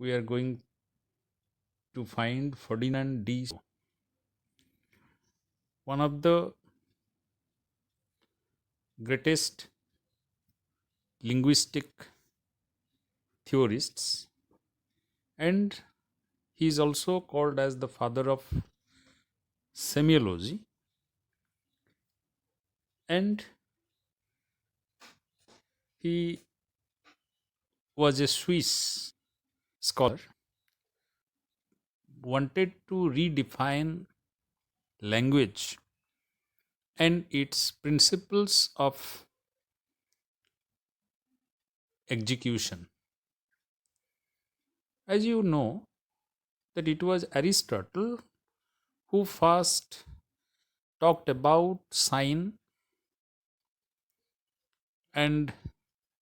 we are going to find Ferdinand de Saussure, one of the greatest linguistic theorists, and he is also called as the father of semiology. And he was a Swiss scholar, wanted to redefine language and its principles of execution. As you know, that it was Aristotle who first talked about sign and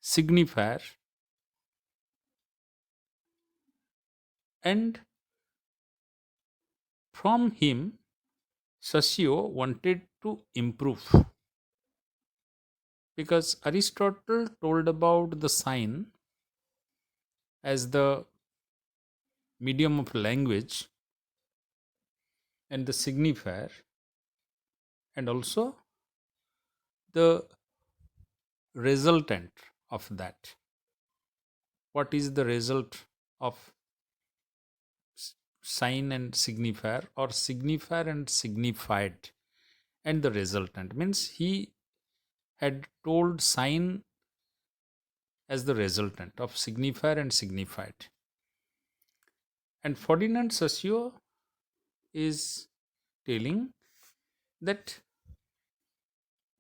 signifier, and from him Saussure wanted to improve, because Aristotle told about the sign as the medium of language and the signifier, and also the resultant of that. What is the result of sign and signifier, or signifier and signified, and the resultant? Means he had told sign as the resultant of signifier and signified. And Ferdinand Saussure is telling that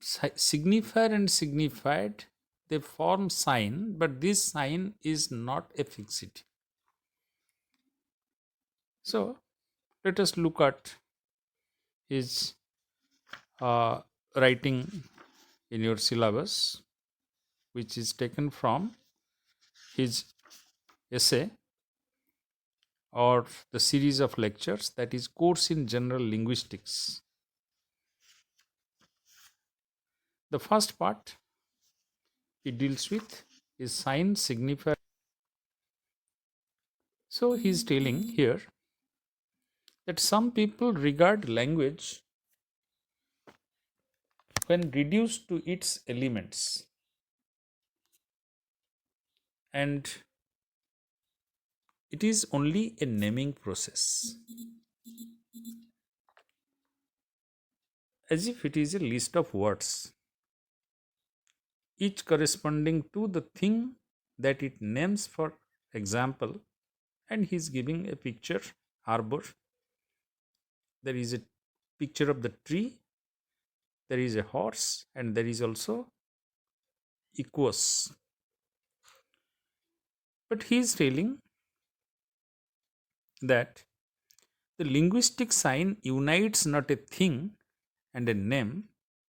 signifier and signified, they form sign, but this sign is not a fixity. So let us look at his writing in your syllabus, which is taken from his essay or the series of lectures, that is Course in General Linguistics. The first part he deals with is sign, signifier. So he is telling here that some people regard language, when reduced to its elements, and it is only a naming process, as if it is a list of words, each corresponding to the thing that it names. For example, and he is giving a picture arbor. There is a picture of the tree, there is a horse, and there is also equus. But he is telling that the linguistic sign unites not a thing and a name,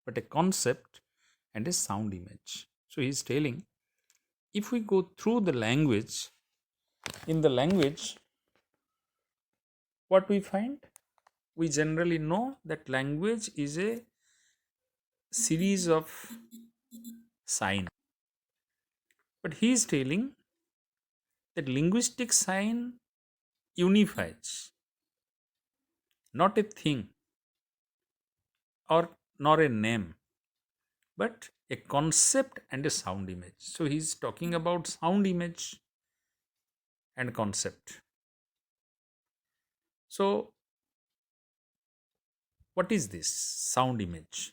but a concept and a sound image. So he is telling, if we go through the language, in the language, what we find? We generally know that language is a series of signs. But he is telling that linguistic sign unifies not a thing or nor a name, but a concept and a sound image. So he is talking about sound image and concept. So what is this sound image?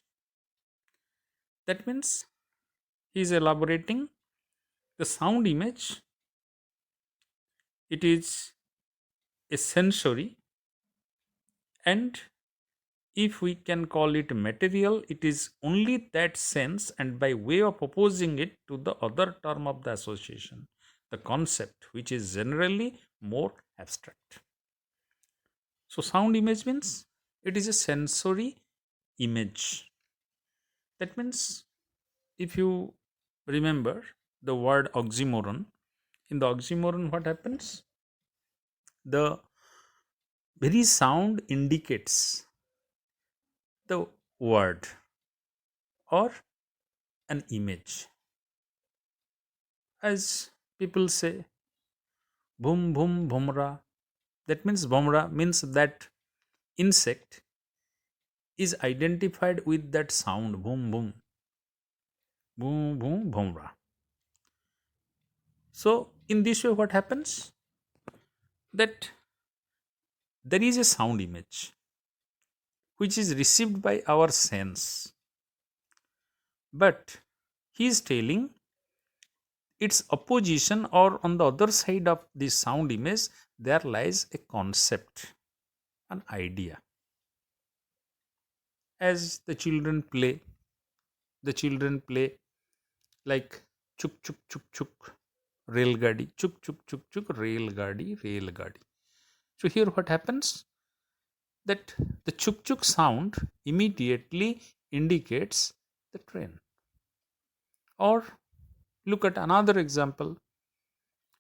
That means he is elaborating the sound image. It is a sensory, and if we can call it material, it is only that sense, and by way of opposing it to the other term of the association, the concept, which is generally more abstract. So sound image means it is a sensory image. That means, if you remember the word oxymoron, in the oxymoron what happens? The very sound indicates the word or an image. As people say, Bhum bhum bhumra. That means bhumra means that insect is identified with that sound boom boom boom boom bhumra. So in this way what happens, that there is a sound image which is received by our sense, but he is telling its opposition, or on the other side of the sound image there lies a concept, an idea. As the children play like chuk chuk chuk chuk rail gadi, chuk chuk chuk chuk rail gadi, rail gadi. So here what happens, that the chuk chuk sound immediately indicates the train. Or look at another example.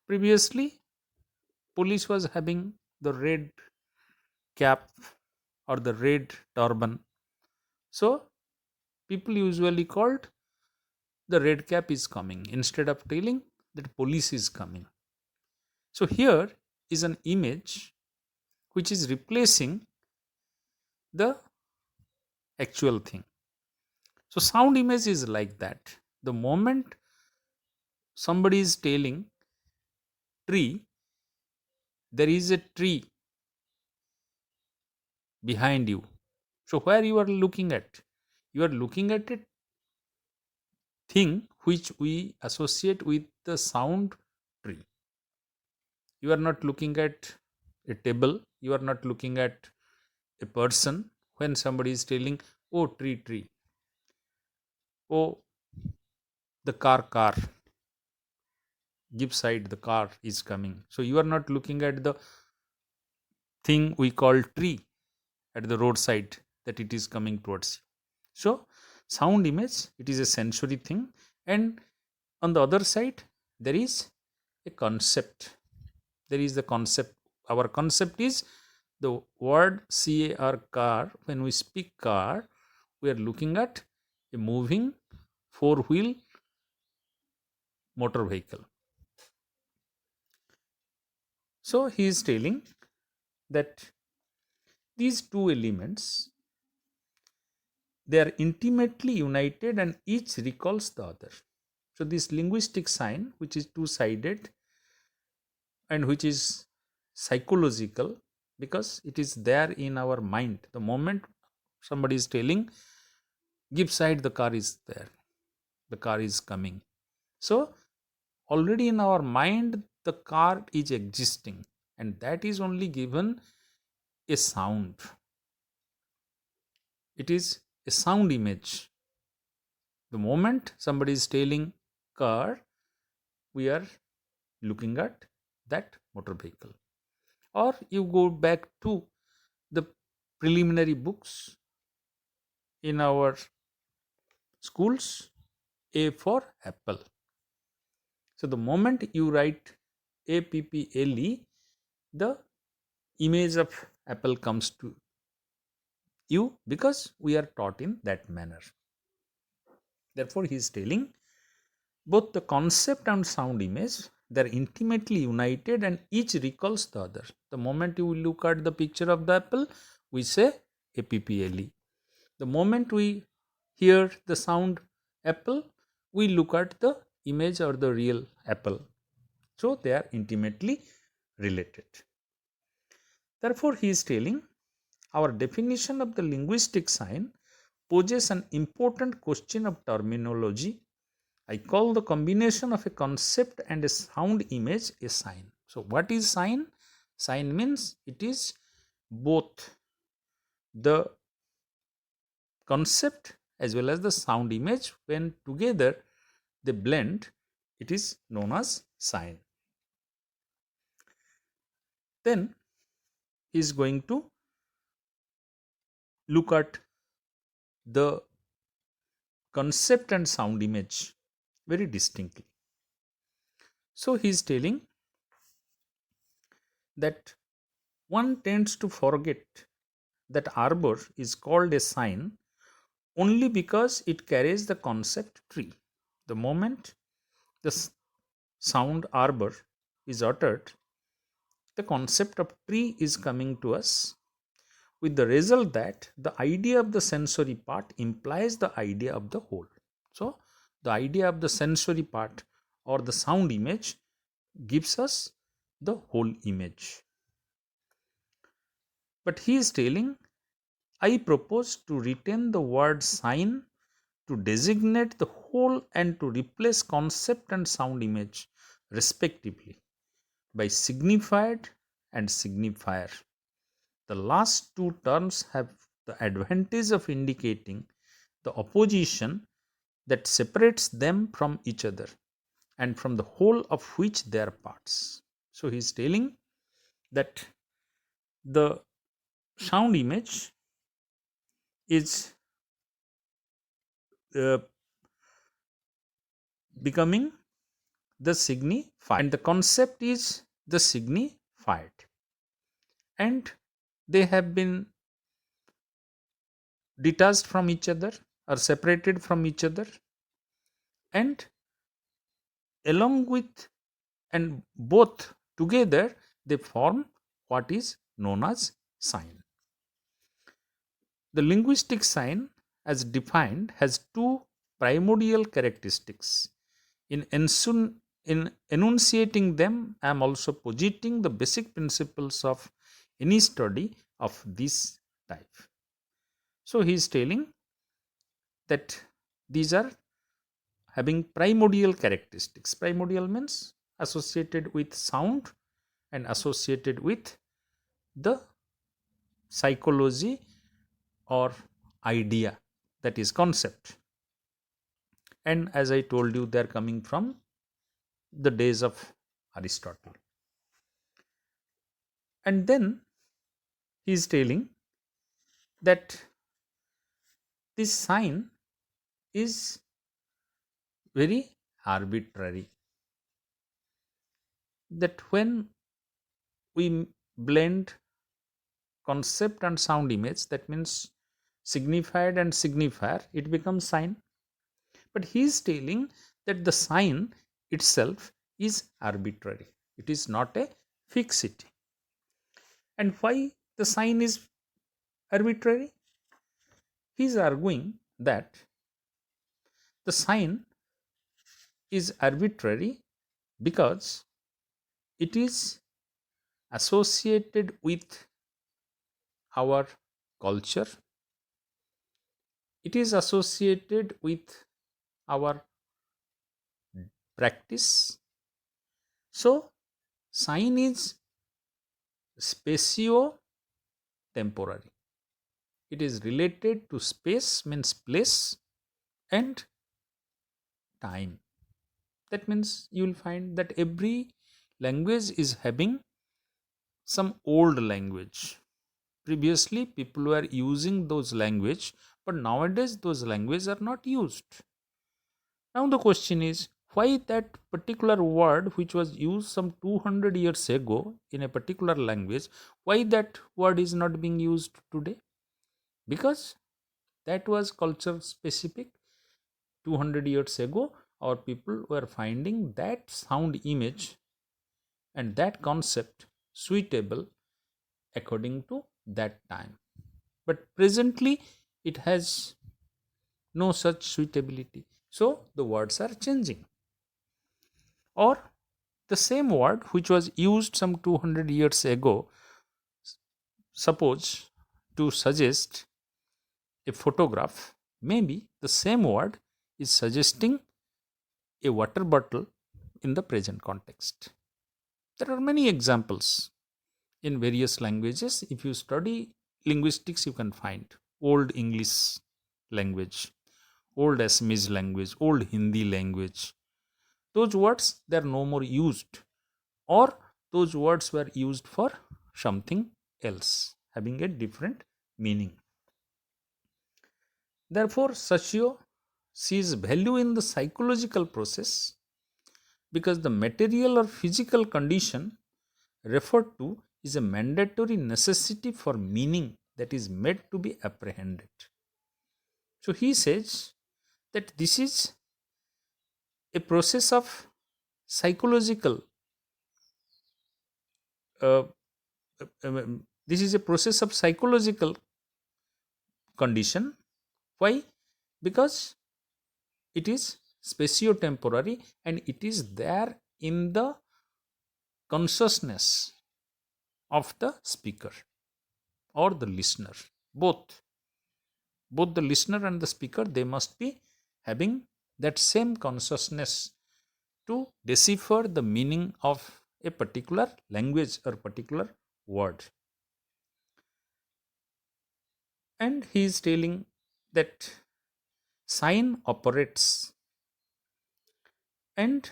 Previously police was having the red cap or the red turban, so people usually called the red cap is coming instead of telling that police is coming. So here is an image which is replacing the actual thing. So sound image is like that. The moment somebody is telling tree, there is a tree behind you. So where you are looking at? You are looking at a thing which we associate with the sound tree. You are not looking at a table. You are not looking at a person. When somebody is telling, oh tree, tree, oh the car, give side, the car is coming. So you are not looking at the thing we call tree at the roadside, that it is coming towards you. So sound image, it is a sensory thing, and on the other side there is a concept. There is the concept. Our concept is the word car, car. When we speak car, we are looking at a moving four-wheel motor vehicle. So he is telling that these two elements, they are intimately united and each recalls the other. So this linguistic sign, which is two-sided and which is psychological, because it is there in our mind. The moment somebody is telling, give side, the car is there, the car is coming. So already in our mind the car is existing, and that is only given a sound. It is a sound image. The moment somebody is telling car, we are looking at that motor vehicle. Or you go back to the preliminary books in our schools, A for apple. So the moment you write APPLE, the image of apple comes to you, because we are taught in that manner. Therefore he is telling both the concept and sound image, they are intimately united and each recalls the other. The moment you look at the picture of the apple, we say APPLE. The moment we hear the sound apple, we look at the image or the real apple. So they are intimately related. Therefore he is telling our definition of the linguistic sign poses an important question of terminology. I call the combination of a concept and a sound image a sign. So what is sign? Sign means it is both the concept as well as the sound image. When together they blend, it is known as sign. Then he is going to look at the concept and sound image very distinctly. So he is telling that one tends to forget that arbor is called a sign only because it carries the concept tree. The moment the sound arbor is uttered, the concept of tree is coming to us, with the result that the idea of the sensory part implies the idea of the whole. So, the idea of the sensory part or the sound image gives us the whole image. But he is telling, I propose to retain the word sign to designate the whole and to replace concept and sound image respectively by signified and signifier. The last two terms have the advantage of indicating the opposition that separates them from each other and from the whole of which they are parts. So he is telling that the sound image is uh, becoming the signified and the concept is the signified, and they have been detached from each other or separated from each other, and along with and both together they form what is known as sign. The linguistic sign, as defined, has two primordial characteristics. In enunciating them, I am also positing the basic principles of any study of this type. So, he is telling that these are having primordial characteristics. Primordial means associated with sound and associated with the psychology or idea, that is concept. And as I told you, they are coming from the days of Aristotle. And then he is telling that this sign is very arbitrary, that when we blend concept and sound image, that means signified and signifier, it becomes sign. But he is telling that the sign itself is arbitrary, it is not a fixity. And why the sign is arbitrary? He is arguing that the sign is arbitrary because it is associated with our culture, it is associated with our practice. So, sign is spatio temporary, it is related to space, means place, and time. That means you will find that every language is having some old language. Previously, people were using those language, but nowadays those languages are not used. Now the question is, why that particular word which was used some 200 years ago in a particular language, why that word is not being used today? Because that was culture specific. 200 years ago, our people were finding that sound image and that concept suitable according to that time. But presently, it has no such suitability. So, the words are changing. Or the same word which was used some 200 years ago, suppose to suggest a photograph, maybe the same word is suggesting a water bottle in the present context. There are many examples in various languages. If you study linguistics, you can find old English language, old Assamese language, old Hindi language. Those words they are no more used, or those words were used for something else, having a different meaning. Therefore, Saussure sees value in the psychological process because the material or physical condition referred to is a mandatory necessity for meaning that is made to be apprehended. So he says that this is a process of psychological uh, this is a process of psychological condition. Why? Because it is spatio-temporary and it is there in the consciousness of the speaker or the listener. Both the listener and the speaker, they must be having that same consciousness to decipher the meaning of a particular language or particular word. And he is telling that sign operates, and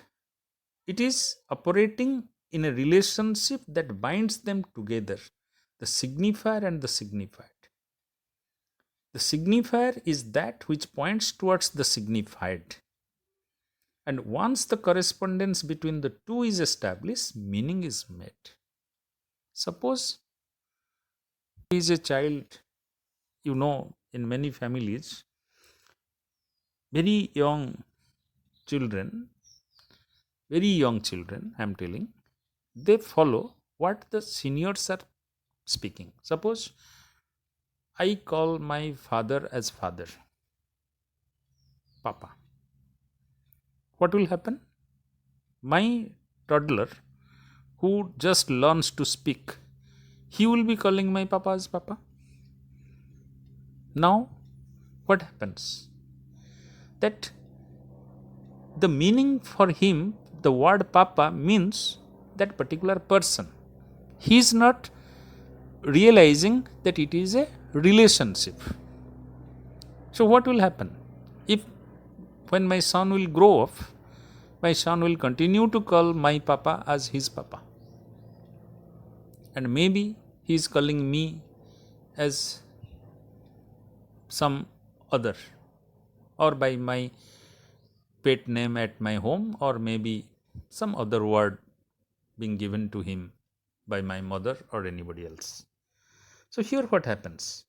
it is operating in a relationship that binds them together, the signifier and the signified. The signifier is that which points towards the signified. And once the correspondence between the two is established, meaning is met. Suppose he is a child, in many families, very young children, I'm telling, they follow what the seniors are speaking. Suppose I call my father as father, Papa. What will happen? My toddler who just learns to speak, he will be calling my Papa as Papa. Now, what happens? That the meaning for him, the word Papa means that particular person. He is not realizing that it is a relationship. So, what will happen? If when my son will grow up, my son will continue to call my Papa as his Papa. And maybe he is calling me as some other, or by my pet name at my home, or maybe some other word being given to him by my mother or anybody else. So here what happens?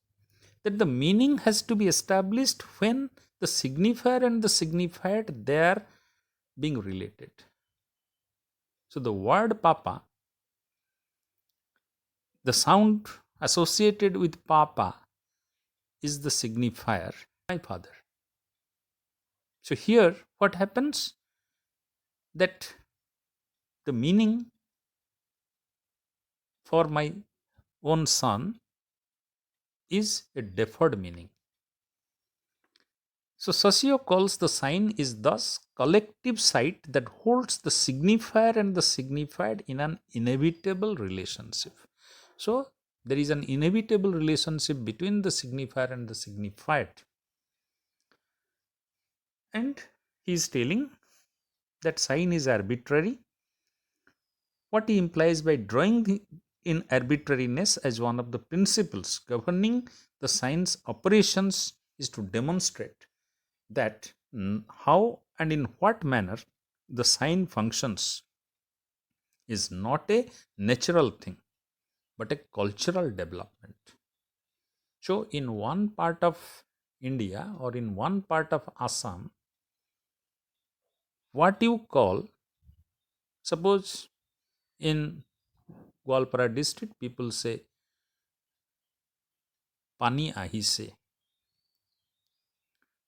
That the meaning has to be established when the signifier and the signified, they are being related. So the word Papa, the sound associated with Papa is the signifier, my father. So here what happens? That the meaning for my own son is a deferred meaning. So Saussure calls the sign is thus collective sight that holds the signifier and the signified in an inevitable relationship. So there is an inevitable relationship between the signifier and the signified. And he is telling that sign is arbitrary. What he implies by drawing in arbitrariness as one of the principles governing the sign's operations is to demonstrate that how and in what manner the sign functions is not a natural thing but a cultural development. So, in one part of India or in one part of Assam, what you call, suppose in Gwalpara district, people say Pani Ahise.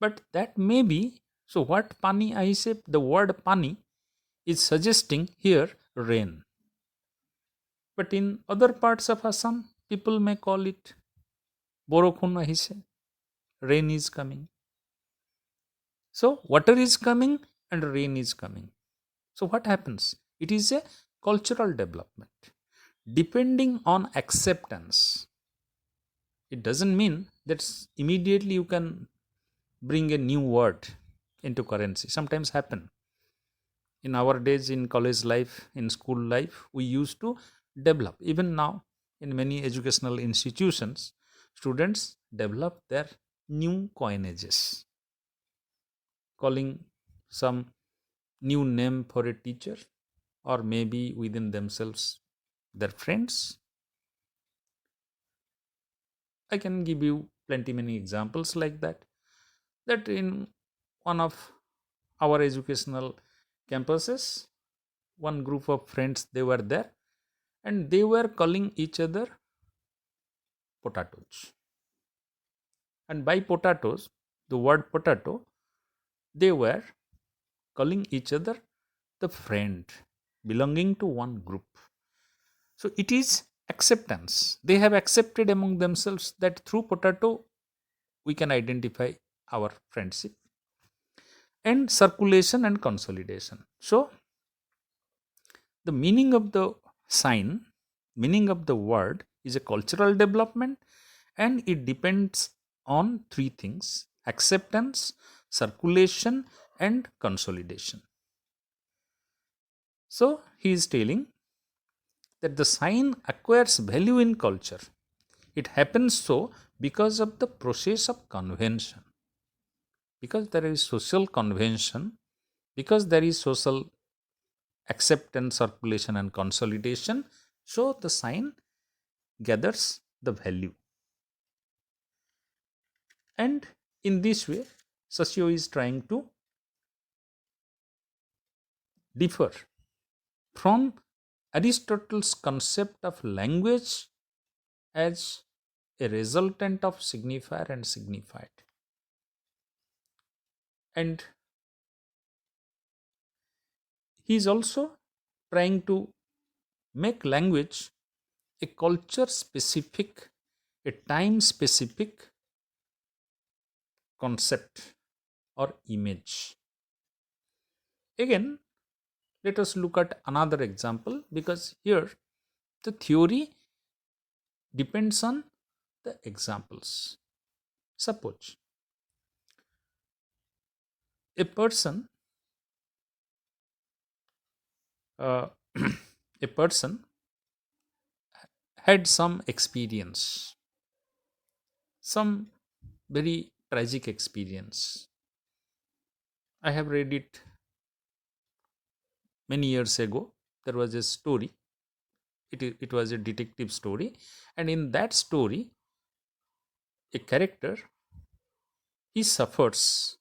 But that may be, so what Pani Ahise, the word Pani is suggesting here rain. But in other parts of Assam, people may call it Borokhun Ahise, rain is coming. So water is coming and rain is coming. So what happens? It is a cultural development. Depending on acceptance, it doesn't mean that immediately you can bring a new word into currency. Sometimes happen. In our days, in college life, in school life, we used to develop. Even now, in many educational institutions, students develop their new coinages, calling some new name for a teacher, or maybe within themselves their friends. I can give you plenty many examples like that. That in one of our educational campuses, one group of friends, they were there, and they were calling each other potatoes. And by potatoes, the word potato, they were calling each other the friend belonging to one group. So it is acceptance. They have accepted among themselves that through potato we can identify our friendship, and circulation and consolidation. So the meaning of the sign, meaning of the word is a cultural development, and it depends on three things: acceptance, circulation, and consolidation. So he is telling that the sign acquires value in culture. It happens so because of the process of convention, because there is social convention, because there is social acceptance, circulation, and consolidation. So the sign gathers the value. And in this way, Saussure is trying to differ from Aristotle's concept of language as a resultant of signifier and signified. And he is also trying to make language a culture specific, a time specific concept or image. Again, let us look at another example, because here the theory depends on the examples. Suppose a person, uh, a person had some experience, some very tragic experience. I have read it many years ago. There was a story. It was a detective story, and in that story, a character, he suffers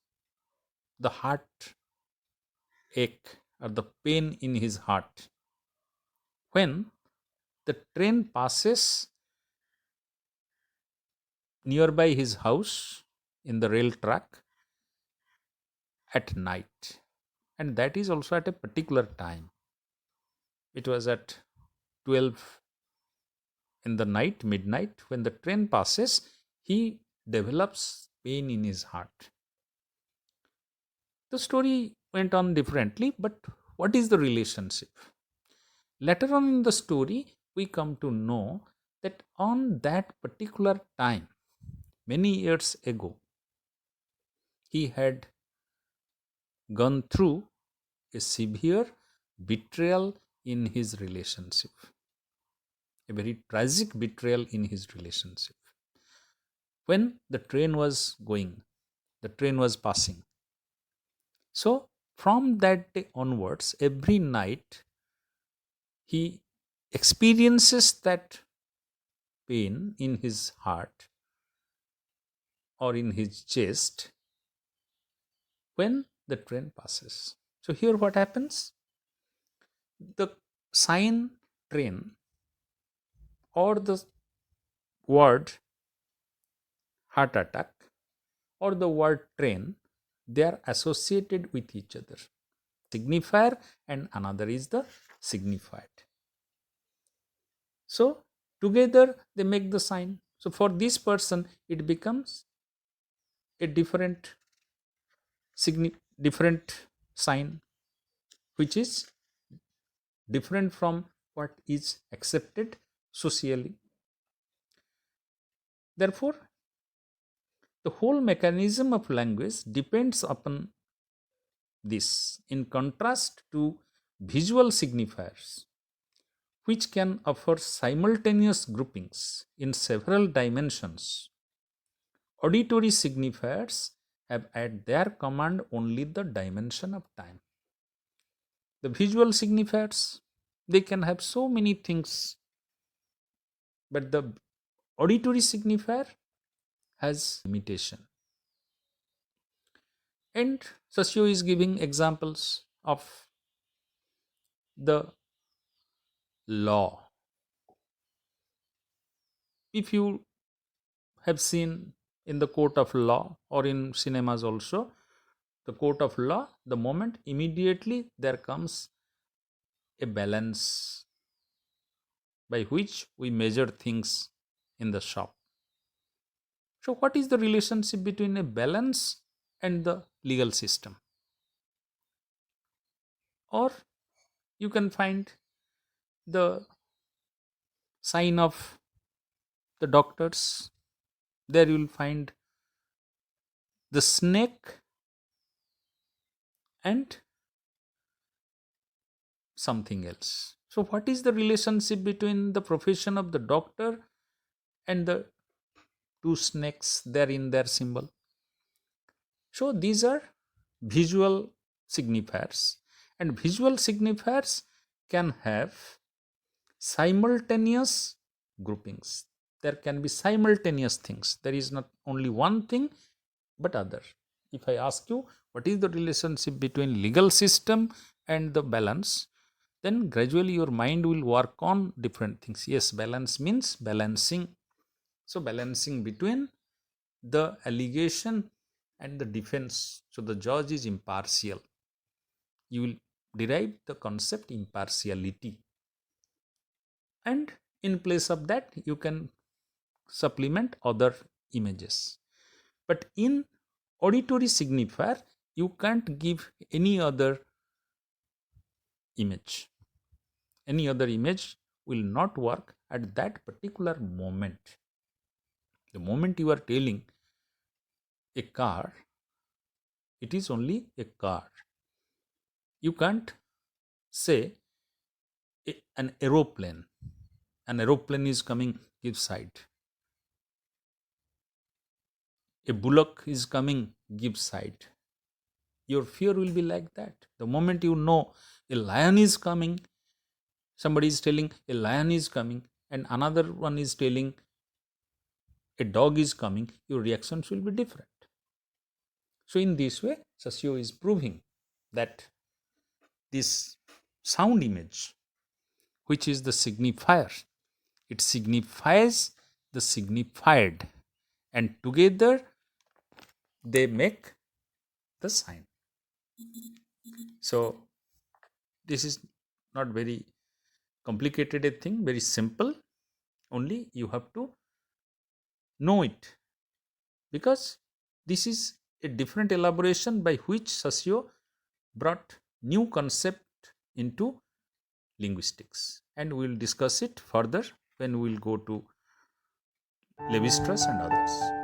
the heart ache or the pain in his heart when the train passes nearby his house in the rail track at night, and that is also at a particular time. It was at 12 in the night, midnight. When the train passes, he develops pain in his heart. The story went on differently, but what is the relationship? Later on in the story, we come to know that on that particular time, many years ago, he had gone through a severe betrayal in his relationship, a very tragic betrayal in his relationship. When the train was going, the train was passing. So, from that day onwards, every night he experiences that pain in his heart or in his chest when the train passes. So, here what happens? The sign train or the word heart attack or the word train, they are associated with each other. Signifier and another is the signified. So together they make the sign. So for this person, it becomes a different sign, which is different from what is accepted socially. Therefore, the whole mechanism of language depends upon this, in contrast to visual signifiers, which can offer simultaneous groupings in several dimensions. Auditory signifiers have at their command only the dimension of time. The visual signifiers, they can have so many things, but the auditory signifier has limitation. And Saussure is giving examples of the law. if you have seen in the court of law or in cinemas also, the court of law, the moment immediately there comes a balance by which we measure things in the shop. So, what is the relationship between a balance and the legal system? Or you can find the sign of the doctors. There you will find the snake and something else. So, what is the relationship between the profession of the doctor and the two snakes there in their symbol? So, these are visual signifiers, and visual signifiers can have simultaneous groupings. There can be simultaneous things. There is not only one thing but other. If I ask you what is the relationship between legal system and the balance, then gradually your mind will work on different things. Yes, balance means balancing. So, balancing between the allegation and the defense. So, the judge is impartial. You will derive the concept impartiality. And in place of that, you can supplement other images. But in auditory signifier, you can't give any other image. Any other image will not work at that particular moment. The moment you are telling a car, it is only a car. You can't say an aeroplane. An aeroplane is coming, give side. A bullock is coming, give side. Your fear will be like that. The moment you know a lion is coming, somebody is telling a lion is coming, and another one is telling a dog is coming, your reactions will be different. So, in this way, Saussure is proving that this sound image, which is the signifier, it signifies the signified, and together they make the sign. So, this is not very complicated a thing, very simple. Only you have to know it, because this is a different elaboration by which Saussure brought new concept into linguistics, and we will discuss it further when we will go to Levi-Strauss and others.